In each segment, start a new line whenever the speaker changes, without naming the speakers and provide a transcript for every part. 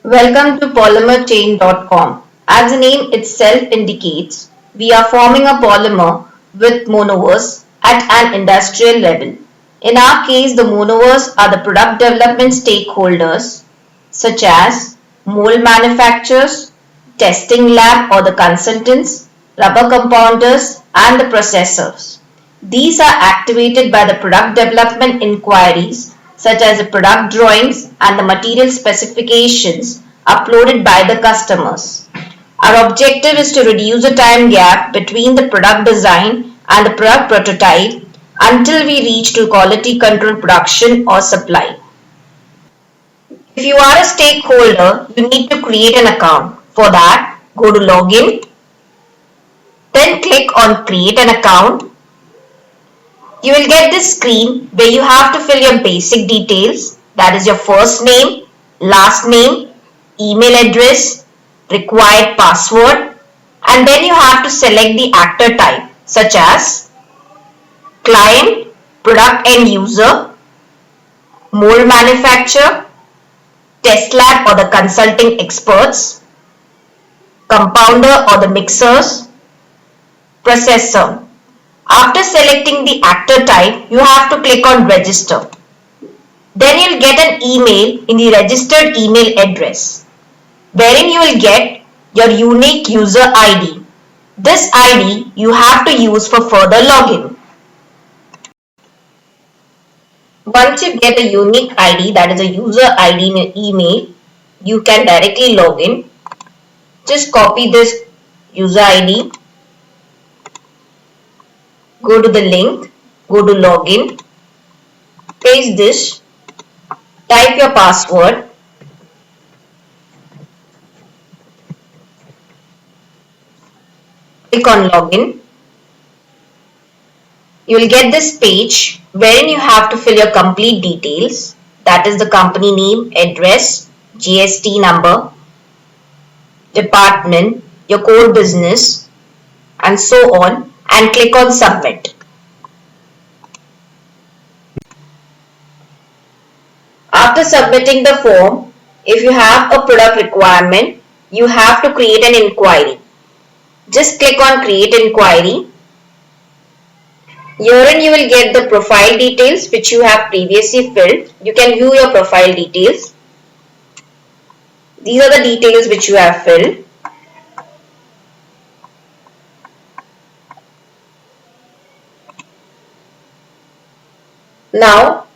Welcome to polymerchain.com. As the name itself indicates, we are forming a polymer with monomers at an industrial level. In our case, the monomers are the product development stakeholders such as mold manufacturers, testing lab or the consultants, rubber compounders and the processors. These are activated by the product development inquiries such as the product drawings and the material specifications uploaded by the customers. Our objective is to reduce the time gap between the product design and the product prototype until we reach to quality control production or supply. If you are a stakeholder, you need to create an account. For that, go to Login, then click on Create an account. You will get this screen where you have to fill your basic details, that is your first name, last name, email address, required password, and then you have to select the actor type such as client, product end user, mold manufacturer, test lab or the consulting experts, compounder or the mixers, processor. After selecting the actor type, you have to click on register. Then you'll get an email in the registered email address, wherein you will get your unique user ID. This ID you have to use for further login. Once you get a unique ID, that is a user ID in your email, you can directly log in. Just copy this user ID, go to the link, go to login, paste this, type your password, click on login. You will get this page wherein you have to fill your complete details, that is the company name, address, GST number, department, your core business and so on, and click on submit. After submitting the form, if you have a product requirement, you have to create an inquiry. Just click on create inquiry. Herein you will get the profile details which you have previously filled. You can view your profile details. These are the details which you have filled. Now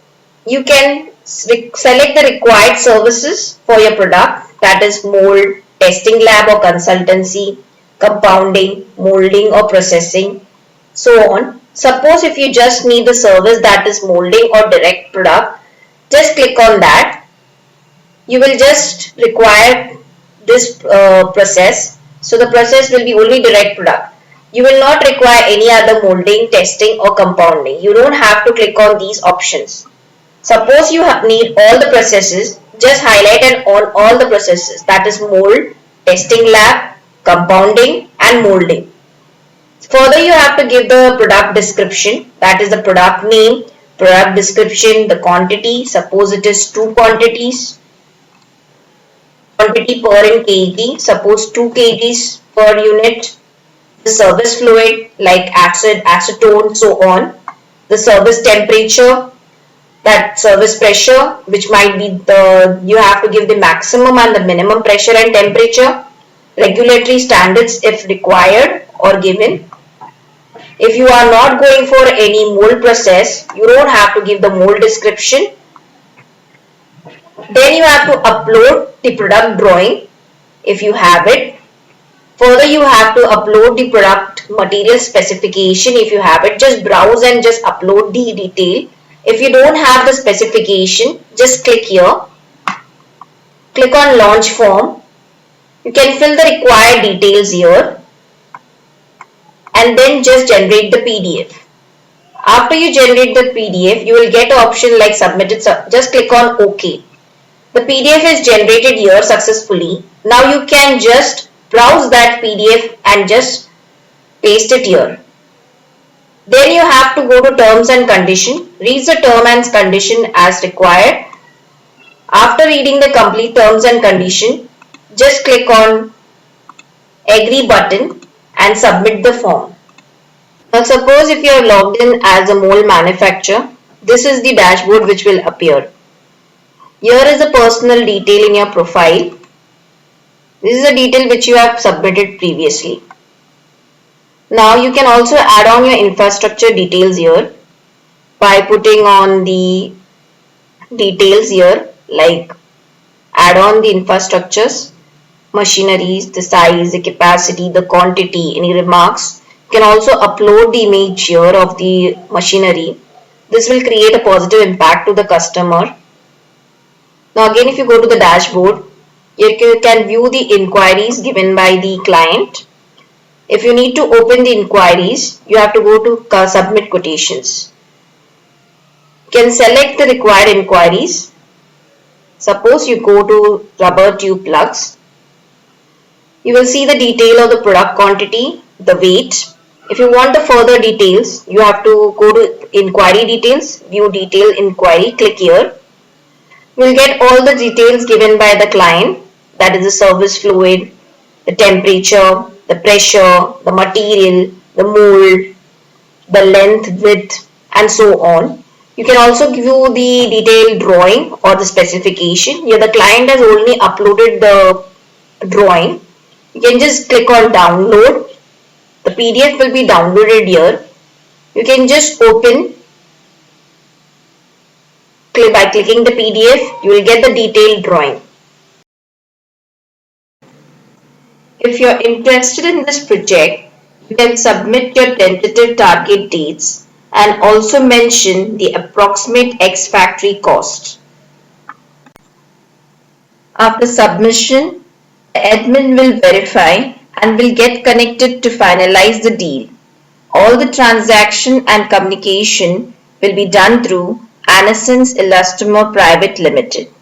you can select the required services for your product, that is mold, testing lab or consultancy, compounding, molding or processing, so on. Suppose if you just need the service that is molding or direct product, just click on that. You will just require this process. So the process will be only direct product. You will not require any other molding, testing or compounding. You don't have to click on these options. Suppose you need all the processes, just highlight and on all the processes, that is mold, testing lab, compounding and molding. Further, you have to give the product description, that is the product name, product description, the quantity, suppose it is 2 quantities, quantity per in kg, suppose 2 kgs per unit, the service fluid like acid, acetone, so on, the service temperature, that service pressure which might be you have to give the maximum and the minimum pressure and temperature, regulatory standards if required or given. If you are not going for any mold process, you don't have to give the mold description. Then you have to upload the product drawing if you have it. Further, you have to upload the product material specification if you have it. Just browse and just upload the detail. If you don't have the specification, just click here. Click on launch form. You can fill the required details here and then just generate the PDF. After you generate the PDF, you will get an option like submitted. Just click on OK. The PDF is generated here successfully. Now you can just browse that PDF and just paste it here. Then you have to go to terms and condition, read the term and condition as required. After After reading the complete terms and condition, just click on agree button and submit the form. Now suppose if you are logged in as a mold manufacturer, this is the dashboard which will appear. Here is the personal detail in your profile. This is the detail which you have submitted previously. Now you can also add on your infrastructure details here by putting on the details here, like add on the infrastructures, machineries, the size, the capacity, the quantity, any remarks. You can also upload the image here of the machinery. This will create a positive impact to the customer. Now again, if you go to the dashboard, you can view the inquiries given by the client. If you need to open the inquiries, you have to go to submit quotations. You can select the required inquiries. Suppose you go to rubber tube plugs. You will see the detail of the product quantity, the weight. If you want the further details, you have to go to inquiry details, view detail inquiry, click here. You will get all the details given by the client, that is the service fluid, the temperature, the pressure, the material, the mold, the length, width, and so on. You can also view the detailed drawing or the specification. Here the client has only uploaded the drawing. You can just click on download. The PDF will be downloaded here. You can just open by clicking the PDF. You will get the detailed drawing. If you are interested in this project, you can submit your tentative target dates and also mention the approximate ex-factory cost. After submission, the admin will verify and will get connected to finalize the deal. All the transaction and communication will be done through Anasens Elastomer Private Limited.